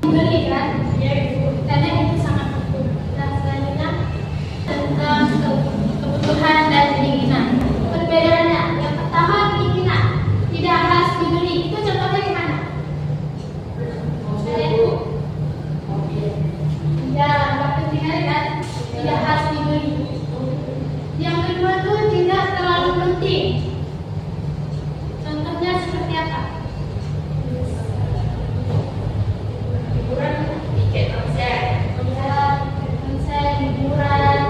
Beli kan? Ya Ibu. Karena itu sangat penting. Dan selanjutnya tentang kebutuhan dan keinginan. Perbedaannya, yang pertama keinginan tidak harus dibeli. Itu contohnya gimana? Saya Ibu. Ya, nggak penting kan? Tidak harus dibeli. Yang kedua tuh tidak terlalu penting. Contohnya seperti apa? Tiket konser. Konser, hiburan.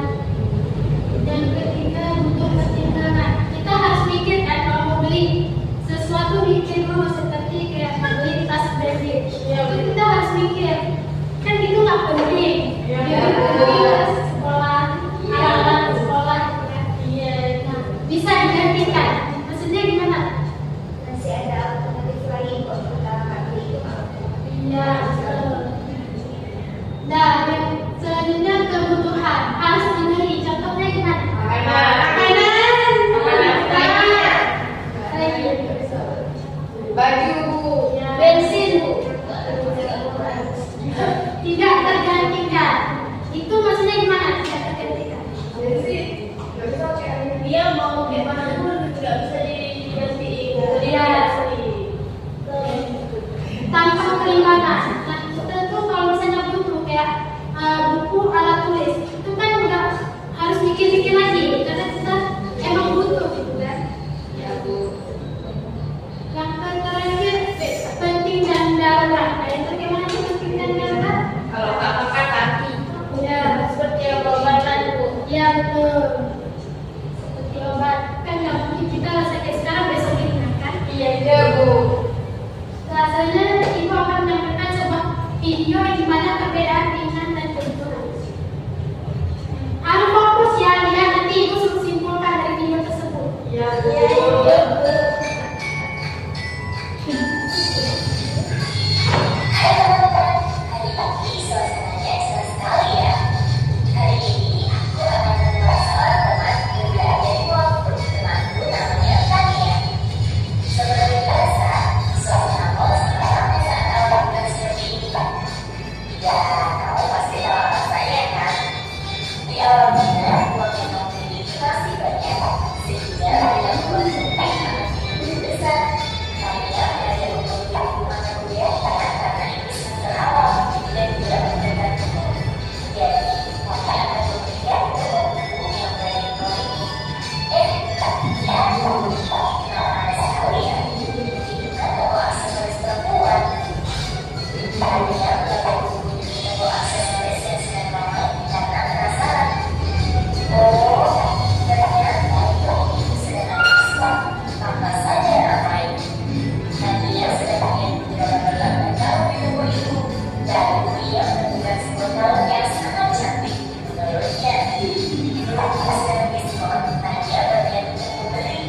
Yang ketiga butuh pertimbangan. Kita harus mikir kan kalau mau beli sesuatu, mikir dulu seperti kayak mau beli tas branded. Itu kita harus mikir. Kan itu nggak penting. Ya, sekolah, alat sekolah, gitu kan. Nah, bisa digantikan. Maksudnya gimana? Masih ada alternatif lain kok kita nggak beli itu apa? Iya. Nah, yang selanjutnya kebutuhan harus dibeli. Contohnya gimana? Makanan. Baju. Bensin. Tidak tergantikan. Itu maksudnya gimana? Tidak tergantikan. Dia mau kayak mana pun nggak bisa diganti. Iya. Tanpa kelimbangan. Nah, kita tuh kalau misalnya butuh kayak buku, alat tulis, itu kan nggak harus mikir-mikir lagi karena kita emang butuh gitu kan. Ya Bu. Yang terakhir penting dan darurat. Nah, itu gimana sih penting dan darurat? Kalau apa kan kaki. Ya, Seperti obat-obatan Bu. ya betul. Seperti obat kan nggak mungkin kita sakit sekarang besok hilang kan? Iya Bu. Rasanya Ibu akan menyampaikan sebuah video di mana perbedaan keinginan dan kebutuhan. Harus fokus ya, lihat nanti Ibu simpulkan dari video tersebut. Ya Bu. Hari pagi suasananya cerah sekali ya. Hari ini aku akan membuat seorang teman yang berada di Walaupun temanku namanya Tania. Seperti biasa, suasana mal sekarang saat awal bulan seperti ini. Ya, kamu pasti tahu rasanya kan? Di awal bulan, uang yang kamu miliki masih banyak, sehingga dengan uang sempit akan begitu besar. Tania belajar untuk lingkungan kuliah karena ini semester awal dan juga mendekat umur. Jadi, kami akan berpikir dengan buku yang berada di memiliki. Ya, nah, sekali ya. Itu kan toko aksesoris perempuan. Tania belajar buku di toko aksesoris yang sedang ramai karena penasaran. Oh, ternyata itu sedang ada diskon. Tanpa saja ramai. Tania sedang ingin berlama-lama jauh di toko itu. Dan dia menemukan sebuah kalung yang sangat cantik. Menurutnya, karena sedang diskon, Tania berniat untuk membeli.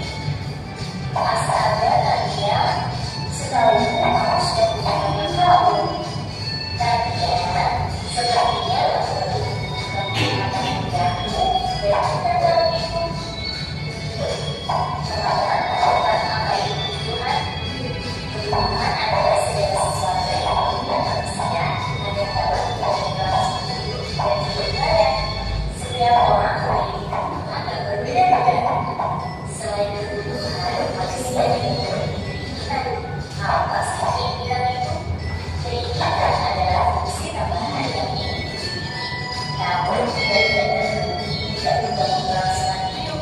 Astaga, Tania, setahuku kamu sudah punya banyak kalung. Tania, sepertinya lalu menggunakan mudahmu berputar dalam itu. Teman-teman melakukan apa itu Tuhan? Tuhan adalah segala sesuatu yang mudah manusia agar dapat berinteraksi hidup dan beribadah. Setiap orang memiliki kebutuhan yang berbeda-beda. Selain kebutuhan, manusia juga memiliki keinginan. Apa sih keinginan itu? Keinginan adalah fungsi tambahan yang ingin dimiliki. Namun, bagian dari ini tidak mudah melaksanakan hidup.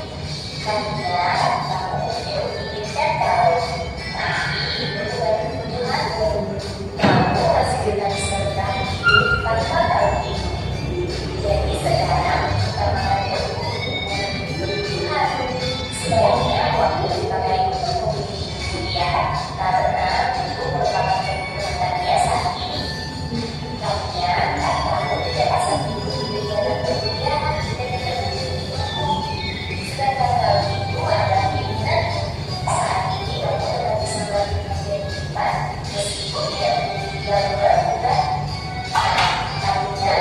Karena kamu menginginkan tahu, tapi berbagai kebutuhanmu. Kamu masih dengan bertahan hidup tanpa tahu itu. Jadi sekarang utamakan kebutuhan sebaiknya waktu dipakai untuk memiliki kuliah karena itu merupakan kebutuhan Tania saat ini. Tania, kamu tidak bisa hidup di negara perkuliahan dengan memiliki buku. Sedangkan kalau itu adalah keinginan saat ini kamu tetap bisa melakukan kehidupan meskipun tidak memiliki darurat bukan? Tania,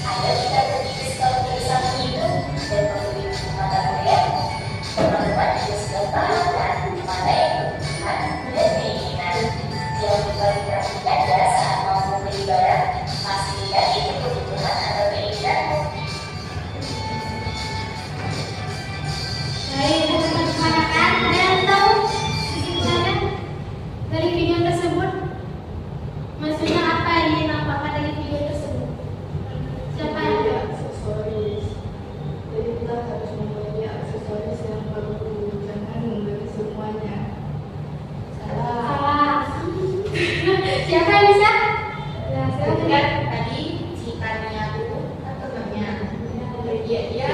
ayo kita pergi ke sekolah bersama hidup dan membeli buku mata kuliah. Teman-teman juga sudah tahu kan mana yang kebutuhan dan keinginan. Jangan lupa diperhatikan ya saat mau membeli barang Maksudnya apa yang dinampakkan dari video tersebut? Siapa yang Memiliki aksesoris. Jadi kita harus memiliki aksesoris yang bagus, jangan membeli semuanya. Salah. salah? Siapa yang bisa? Ya, Kan silakan. tadi si Tania itu kan temannya, dia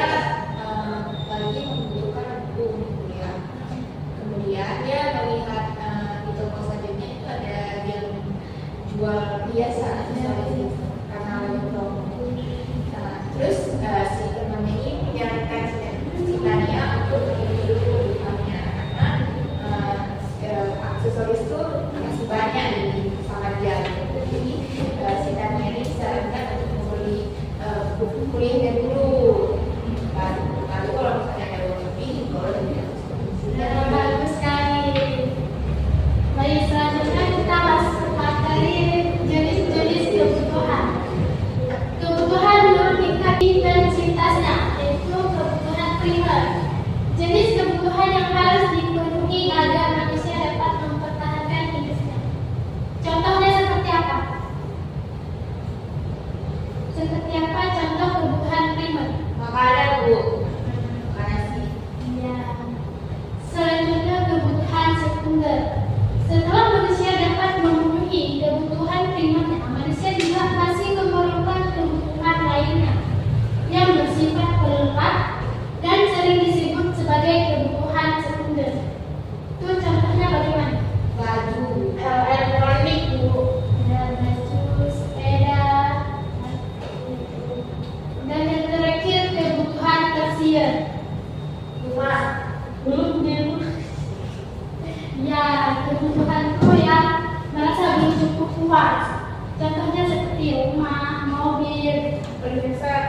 lagi membutuhkan buku untuk kuliah. Kemudian dia melihat di toko selanjutnya itu ada yang jual biasa aksesoris itu karena lagi promo. Terus si temannya ini menyarankan si Tania untuk membeli dulu di tempatnya karena aksesoris itu masih banyak di pasaran dia. Jadi si Tania ini disarankan untuk membeli buku kuliahnya dulu. Lalu kalau misalnya ada uang lebih, boleh tidak. Ya, bagus sekali. Baik, selanjutnya kita materi jenis-jenis kebutuhan. Kebutuhan menurut tingkat intensitasnya, yaitu kebutuhan primer. Jenis kebutuhan yang harus dipenuhi agar manusia dapat mempertahankan hidupnya. Contohnya seperti apa? Seperti apa contoh kebutuhan primer? Makanan bu, makanan sih. Ya. Selanjutnya kebutuhan sekunder. Setelah manusia dapat memenuhi kebutuhan primernya, manusia juga masih memerlukan kebutuhan lainnya yang bersifat pelengkap dan sering disebut sebagai kebutuhan sekunder. Itu contohnya bagaimana? Baju, Elektronik bu, dan baju, sepeda, dan yang terakhir kebutuhan tersier. rumah, Ya, kebutuhanku yang merasa belum cukup puas. Contohnya seperti rumah, mobil. perhiasan.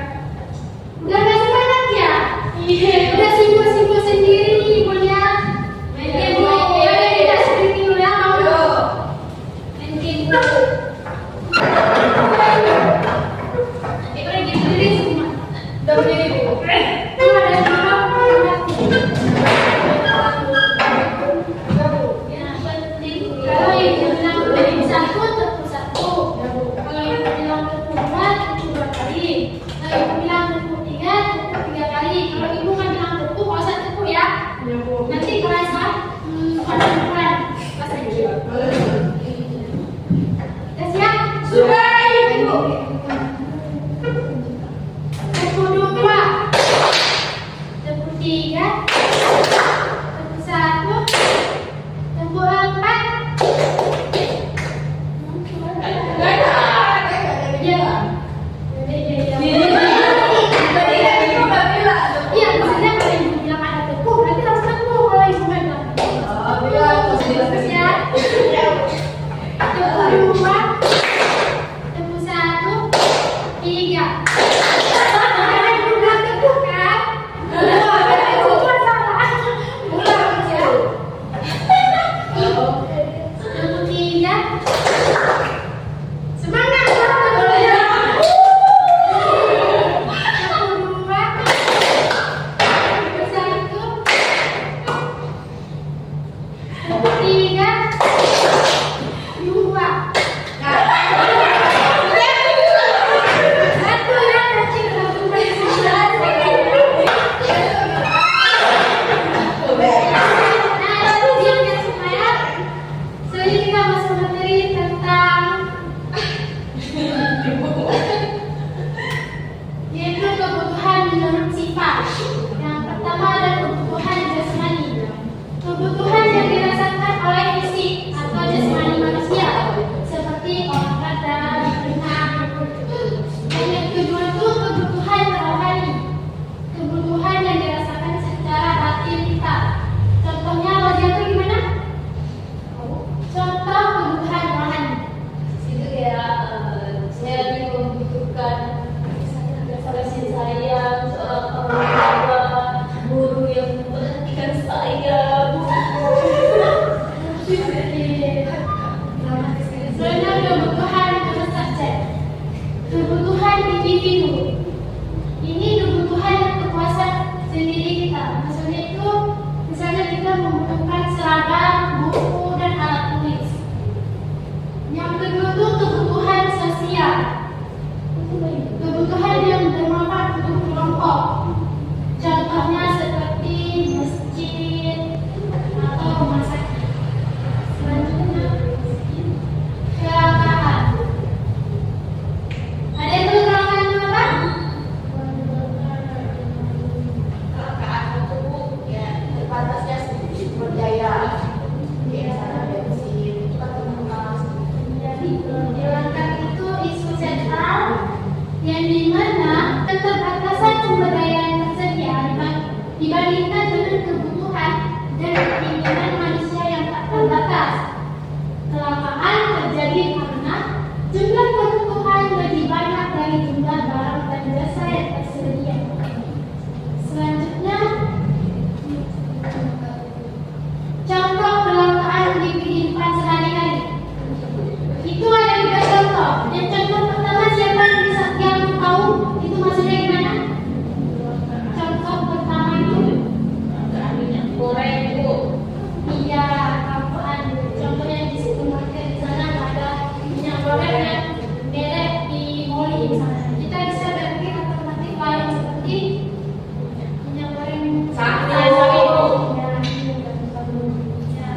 Udah gak semangat ya? Iya. Udah sibuk-sibuk sendiri, ibu lihat. Ibu, ya kita sendiri dulu ya, mau dong. Mungkin. Nanti pergi sendiri semua. Udah berdiri bu. Itu ada dua yang penting. Kalau yang bilang beri satu, tentu satu. Kalau yang bilang tentu dua, tentu dua kali. Kalau yang bilang tentu tiga, tentu tiga kali. Kalau ibu kan bilang tentu, nggak usah tentu ya. Nanti kelas pada ukuran pas aja. Kita siap? Sudah ibu. Tentu dua, tentu tiga, tentu satu, tentu empat. Iya, maksudnya kalau ibu bilang ada teguh, berarti harus teguh. Kalau ibu nggak bilang teguh, ya. Teguh dua, teguh satu, tiga. Karena ibu bilang teguh kan? Berarti ibu cuma salah. Ulang ya. Teguh tiga. Semangat, teguh ya. Yaitu kebutuhan menurut sifat. Yang pertama ada kebutuhan jasmani. Kebutuhan yang dirasakan oleh fisik atau jasmani manusia, seperti olahraga, berenang. Dan yang kedua itu kebutuhan rohani. Kebutuhan yang dirasakan secara batin kita. Contohnya wajah itu gimana? Contoh kebutuhan rohani. Itu ya, saya lebih membutuhkan kasih sayang seorang orang tua, guru yang memperhatikan saya, Sebenarnya kebutuhan menurut subjek. Kebutuhan individu. Ini kebutuhan yang berkuasa sendiri kita. Maksudnya itu, misalnya kita membutuhkan seragam, buku, dan alat tulis. Yang kedua itu kebutuhan Langkah itu isu sentral yang dimana keterbatasan sumber daya yang tersedia dibandingkan dengan kebutuhan dan keinginan manusia yang tak terbatas. Kelangkaan terjadi karena jumlah kebutuhan lebih banyak dari jumlah barang dan jasa yang tersedia. Selanjutnya, contoh kelangkaan di kehidupan sehari-hari. Itu ada 3 contoh. Yang contoh pertama siapa yang tahu itu maksudnya gimana? Contoh pertama itu minyak goreng Bu. iya kelangkaan. Contohnya di supermarket di sana ada minyak goreng yang merek di Moli misalnya. Kita bisa berpikir alternatif lain seperti minyak goreng Sawi, Bu. Ya.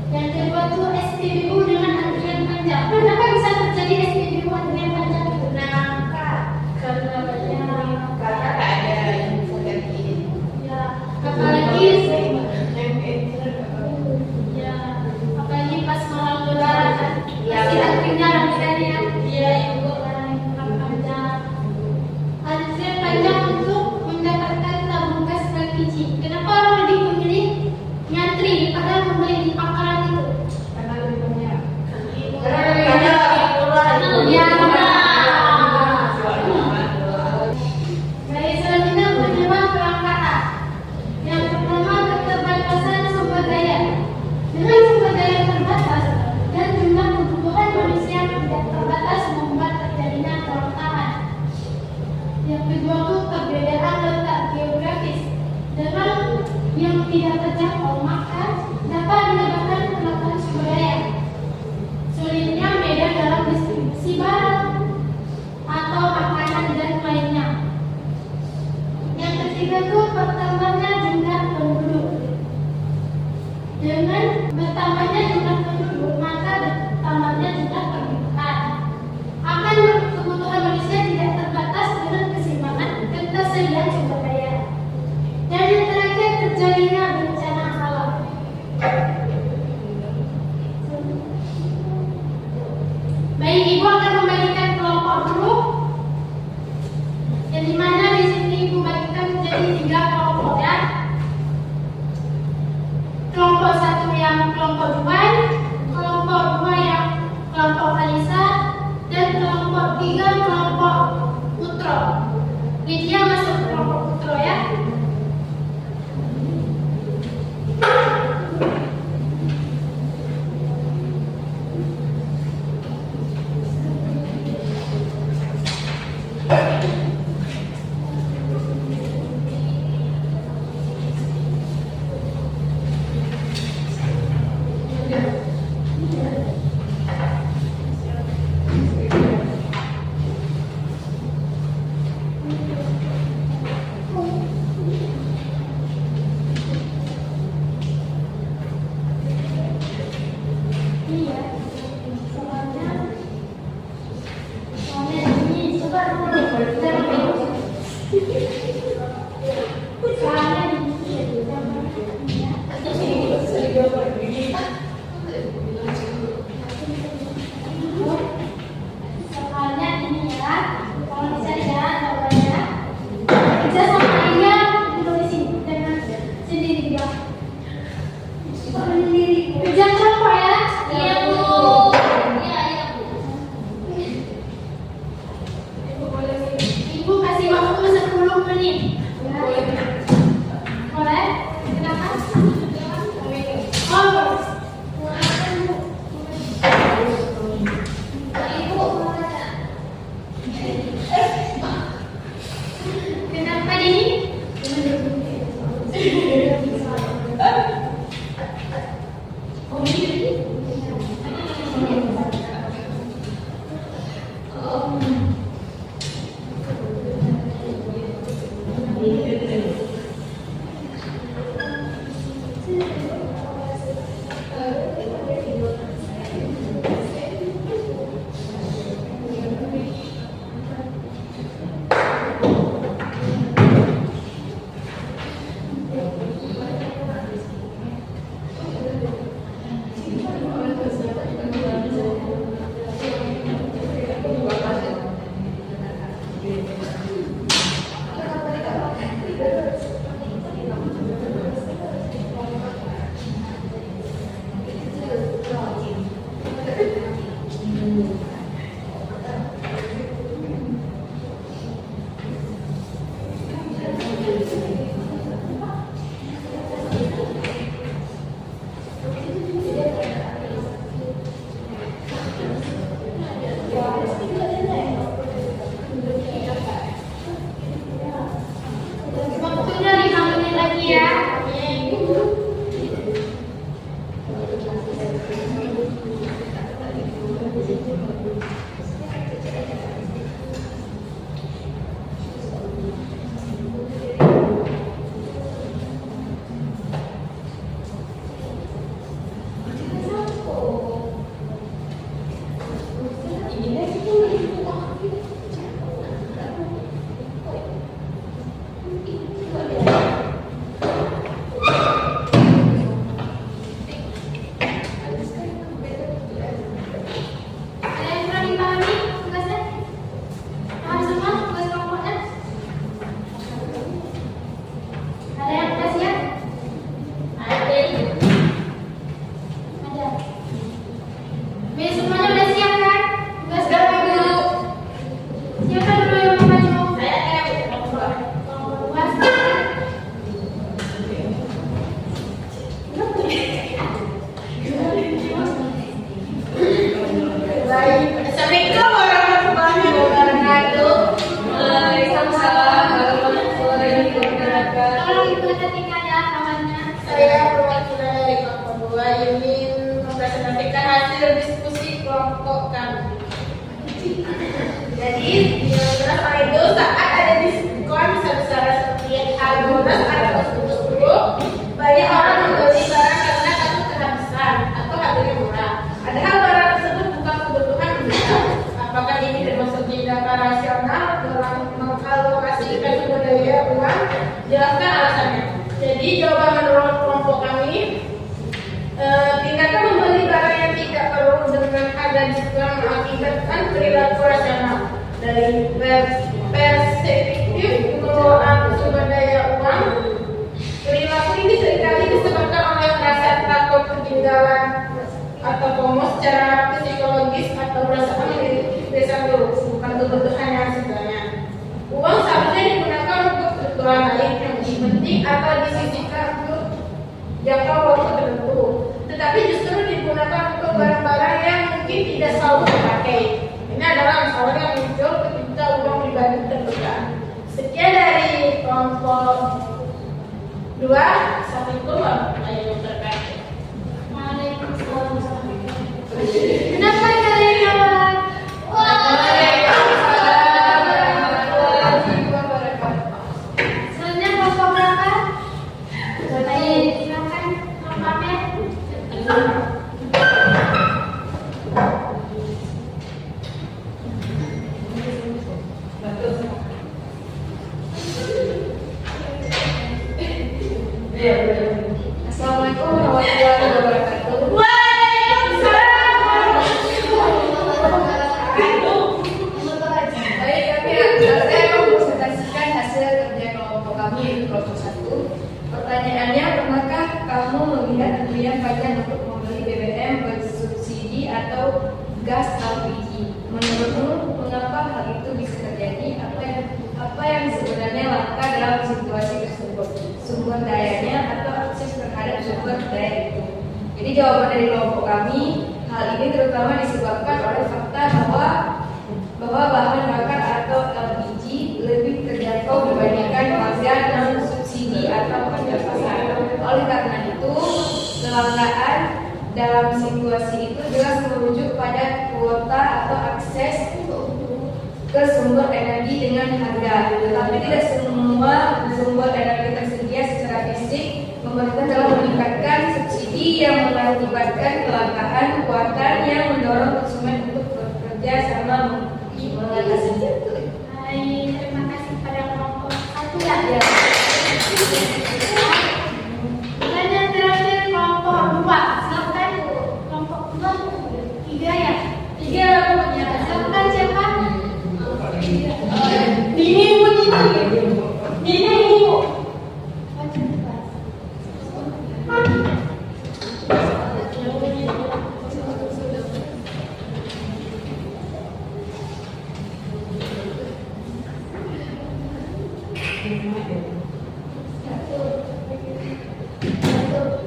Yang kedua tuh SPBU dengan antrian panjang. Kenapa bisa terjadi SPBU antrian panjang itu? Nangka. Karena Karena tak ada yang bisa gantiin. ya apalagi ya apalagi pas malam lebaran kan Ya, pasti ya. antrinya ramai-ramai. Iya Ibu. Antrian panjang untuk mendapatkan tabung gas LPG. Kenapa orang lebih memilih nyantri padahal membeli di pangkalan itu? Karena lebih banyak. Karena lebih murah. Ya, benar. Baik, selanjutnya penyebab kelangkaan. Yang pertama keterbatasan sumber daya. Dengan sumber daya terbatas dan jumlah kebutuhan manusia tidak terbatas membuat terjadinya kelangkaan. Yang kedua itu perbedaan letak geografis. Dengan yang tidak terjangkau maka dapat menyebabkan kelangkaan sumber daya. Sulitnya medan dalam distribusi barang atau makanan dan lainnya. Yang ketiga itu bertambahnya jumlah penduduk. Dengan bertambahnya jumlah penduduk maka bertambahnya jumlah kebutuhan. Akan kebutuhan manusia tidak terbatas dengan keseimbangan ketersediaan sumber daya. Dan yang terakhir terjadinya bencana alam. Baik, Ibu akan membagikan kelompok dulu. Yang dimana di sini Ibu bagikan menjadi 3 kelompok ya. Kelompok 1 yang kelompok Juan, kelompok 2 yang kelompok Kalisa, dan kelompok 3 kelompok Putro. Lydia masuk kelompok Putro ya. Assalamualaikum warahmatullahi wabarakatuh. Waalaikumsalam warahmatullahi wabarakatuh. Tolong diperhatikan ya kawannya. Saya perwakilan dari kelompok 2 ingin mempresentasikan hasil diskusi kelompok kami. Jadi, jelas hal itu saat ada diskon besar-besaran seperti hal bonus atau bonus grup, banyak orang membeli barang karena takut kehabisan atau harganya murah. Padahal barang tersebut bukan kebutuhan mendesak. Apakah ini termasuk tindakan rasional dalam mengalokasikan sumber daya uang? Jelaskan alasannya. Jadi jawaban menurut kelompok kami, tindakan membeli barang yang tidak perlu dengan harga diskon mengakibatkan perilaku rasional. Dari perspektif pengelolaan sumber daya uang, perilaku ini seringkali disebabkan oleh rasa takut ketinggalan atau FOMO secara psikologis atau perasaan memiliki desa dulu, bukan kebutuhan yang sebenarnya. Uang seharusnya digunakan untuk kebutuhan lain yang lebih penting atau disisihkan untuk jangka waktu tertentu, tetapi justru digunakan untuk barang-barang yang mungkin tidak selalu dipakai. Ini adalah masalah yang muncul ketika uang pribadi terbuka. Sekian dari kelompok 2. Assalamualaikum warahmatullahi wabarakatuh. Waalaikumsalam. Kenapa kalian jawab? Waalaikumsalam warahmatullahi wabarakatuh. Sebenarnya kelompok berapa? Baik, silakan kelompoknya. Assalamualaikum warahmatullahi wabarakatuh. Baik, saya akan mempresentasikan hasil kerja kelompok kami di kelompok 1. Pertanyaannya, pernahkah kamu melihat pemberian pajak untuk membeli BBM bersubsidi atau gas LPG? Menurutmu, mengapa hal itu bisa terjadi? Apa yang sebenarnya langka dalam situasi tersebut? Sumber dayanya atau akses terhadap sumber daya itu? Jadi jawaban dari kelompok kami, hal ini terutama disebabkan oleh fakta bahwa bahan bakar atau LPG lebih terjangkau dibandingkan harga non subsidi atau harga pasar. Oleh karena itu, kelangkaan dalam situasi itu jelas merujuk pada kuota atau akses ke sumber energi dengan harga. Tetapi tidak semua sumber energi tersedia secara fisik. Pemerintah telah meningkatkan subsidi yang mengakibatkan kelangkaan kuota yang mendorong konsumen untuk bekerja sama mengatasinya. Baik, terima kasih pada kelompok 1 ya. Dan yang terakhir kelompok 2. Silakan kelompok 3 ya. 3 punya. Silakan siapa?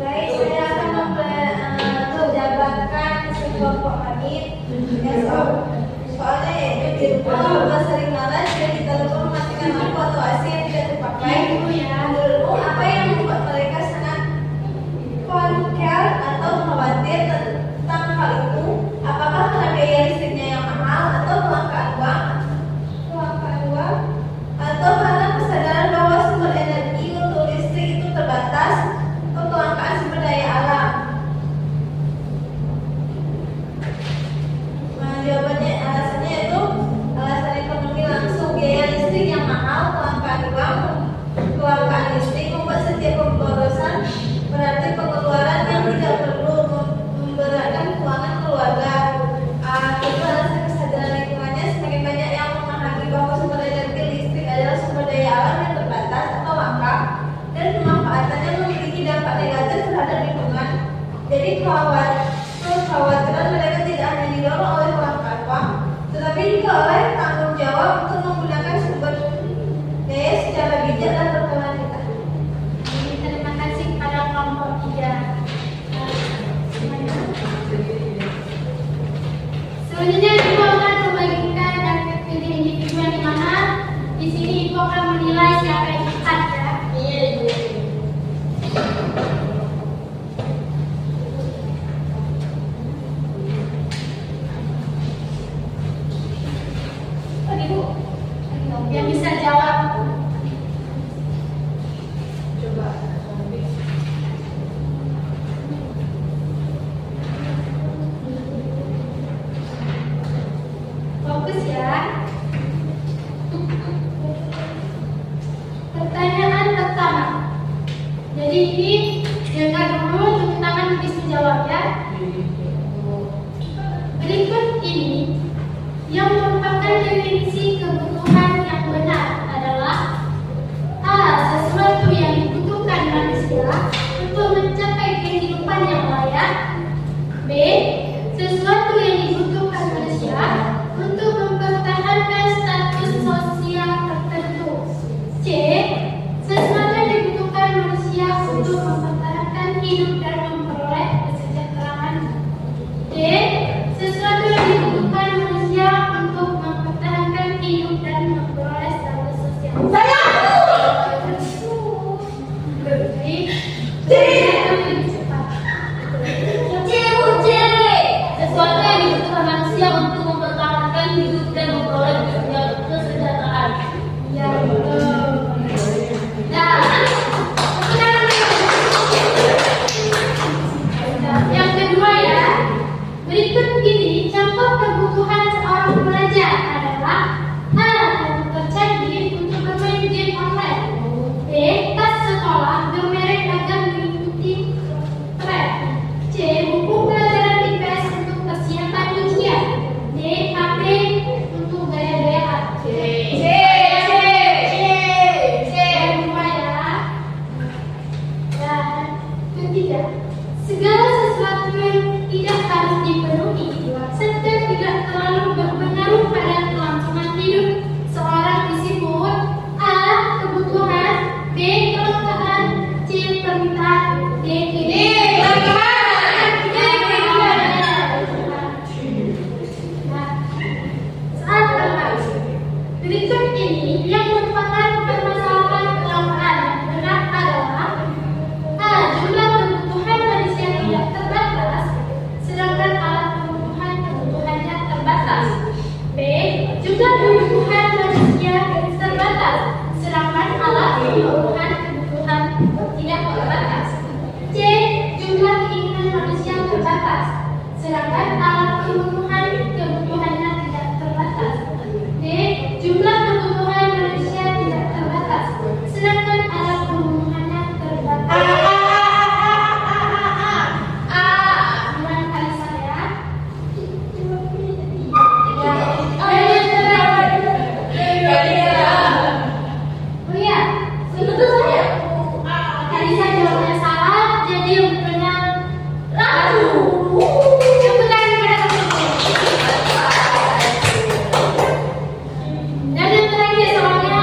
Baik, saya akan menjabarkan sekelompok hadis. Soalnya yaitu di rumah sering malas dan di telepon mematikan lampu atau AC yang tidak terpakai. Menurutmu apa yang membuat mereka sangat khawatir atau khawatir tentang hal itu? Apakah karena biaya listriknya yang mahal atau kelangkaan uang, atau karena kesadaran bahwa sumber energi untuk listrik itu terbatas, atau kelangkaan sumber daya alam? Nah, jawabannya alasannya itu alasan ekonomi langsung, biaya listrik yang mahal, kelangkaan uang, kelangkaan listrik membuat setiap pemborosan berarti pengeluaran yang tidak perlu memberatkan keuangan keluarga. Kedua, alasan kesadaran lingkungannya, semakin banyak yang memahami bahwa sumber energi listrik adalah sumber daya alam yang terbatas atau langka dan pemanfaatannya memiliki dampak negatif terhadap lingkungan. Jadi kekhawatiran mereka tidak hanya didorong oleh kelangkaan uang, tetapi juga oleh tanggung jawab untuk menggunakan sumber daya secara bijak dan berkelanjutan. Terima kasih pada kelompok 3. Selanjutnya dibawakan yang bisa jawab. Coba. Fokus ya. Pertanyaan pertama. Jadi ini dengar dulu, tepuk tangan bisa jawab ya. Berikut ini yang merupakan definisi kebutuhan yang benar adalah A. Sesuatu yang dibutuhkan manusia untuk mencapai kehidupan yang layak. B. Sesuatu yang dibutuhkan manusia untuk mempertahankan status sosial tertentu. C. Sesuatu yang dibutuhkan manusia untuk mempertahankan hidup dan memperoleh kesejahteraan. D. Sesuatu yang dibutuhkan manusia untuk mempertahankan hidup dan memperoleh status sosial. Sesuatu yang dibutuhkan manusia untuk mempertahankan hidup dan memperoleh kesejahteraan. Ya, betul. Nah, yang kedua ya. Berikut ini contoh kebutuhan seorang pelajar adalah A. Komputer canggih untuk bermain game online. B. Tas sekolah bermerek agar mengikuti tren. C. Buku pelajaran IPS untuk persiapan ujian. D. HP untuk gaya-gayaan. C. Yang kedua ya. Dan ketiga, segala sesuatu yang tidak harus dipenuhi serta tidak terlalu berpengaruh pada kelangsungan hidup seorang disebut A. Kebutuhan, B. Kelangkaan, C. Permintaan, D. Saat berkas berikut ini yang merupakan permasalahan kelangkaan yang benar adalah A. Jumlah kebutuhan manusia tidak terbatas, sedangkan alat kebutuhannya terbatas. B. Jumlah kebutuhan manusia terbatas, sedangkan alat kebutuhan tidak terbatas. C. Jumlah keinginan manusia terbatas, sedangkan alat kebutuhannya tidak terbatas. D. Jumlah kebutuhan manusia tidak terbatas, sedangkan alat kebutuhannya terbatas. Gimana kali saya? Oh iya, betul saya. Tadi saya jawabnya salah, jadi yang benar ragu. Tepuk tangan kepada teman-teman. Dan yang terakhir soalnya,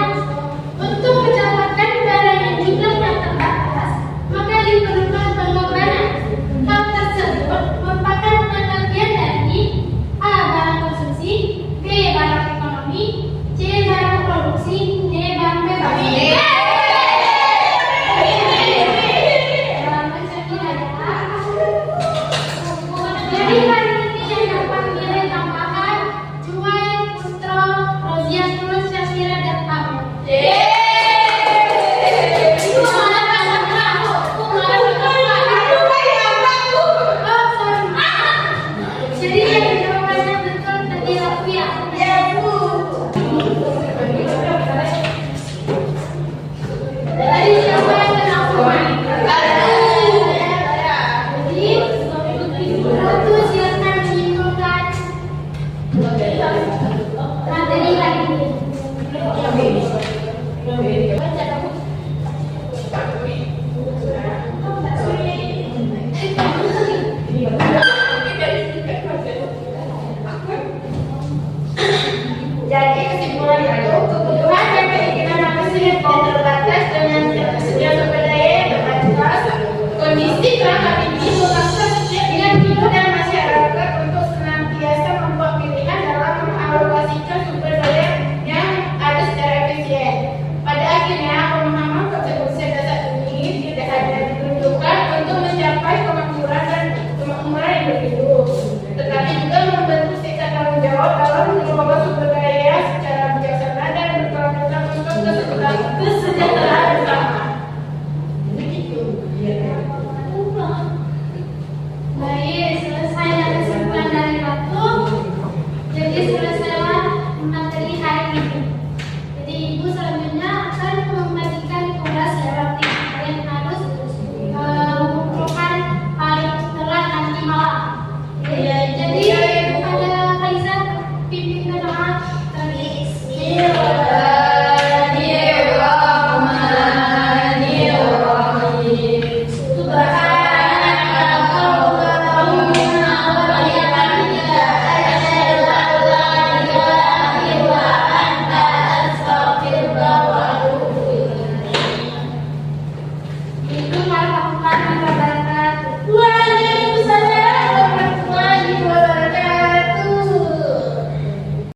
untuk mendapatkan barang yang jumlahnya terbatas, maka diperlukan pengorbanan. Hal tersebut merupakan pengertian dari A. Barang konsumsi, B. Barang ekonomi, C. Barang produksi, D. Barang bebas. Jadi hari ini yang dapat nilai tambahan Juwai, Pustro, Rozia, Tulus, Syafira, dan Abu. Itu malah tambah aku malah jadi yang jawabannya betul tadi Rafia. Tadi siapa yang kena hukuman? Jadi Ratu silakan menyimpulkan materi hari ini. Jadi kesimpulan itu kebutuhan dan keinginan manusia tidak terbatas dengan ketersediaan sumber daya yang terbatas. Kondisi kerangka ini memaksa setiap individu dan masyarakat untuk senantiasa membuat pilihan dalam mengalokasikan sumber daya yang ada secara efisien. Pada akhirnya pemahaman tersebut secara dasar ini tidak hanya ditunjukkan untuk mencapai kemakmuran individu, tetapi juga membentuk sikap tanggung jawab dalam mengelola sumber daya secara bijaksana dan berkelanjutan. kesejahteraan bersama. Baik, selesai dari kesimpulan dari Ratu. Jadi selesailah materi hari ini. Jadi ibu selanjutnya akan membagikan tugas ya berarti kalian harus mengumpulkan paling telat nanti malam. Jadi ada Kalisa pimpin doa. Bismillah.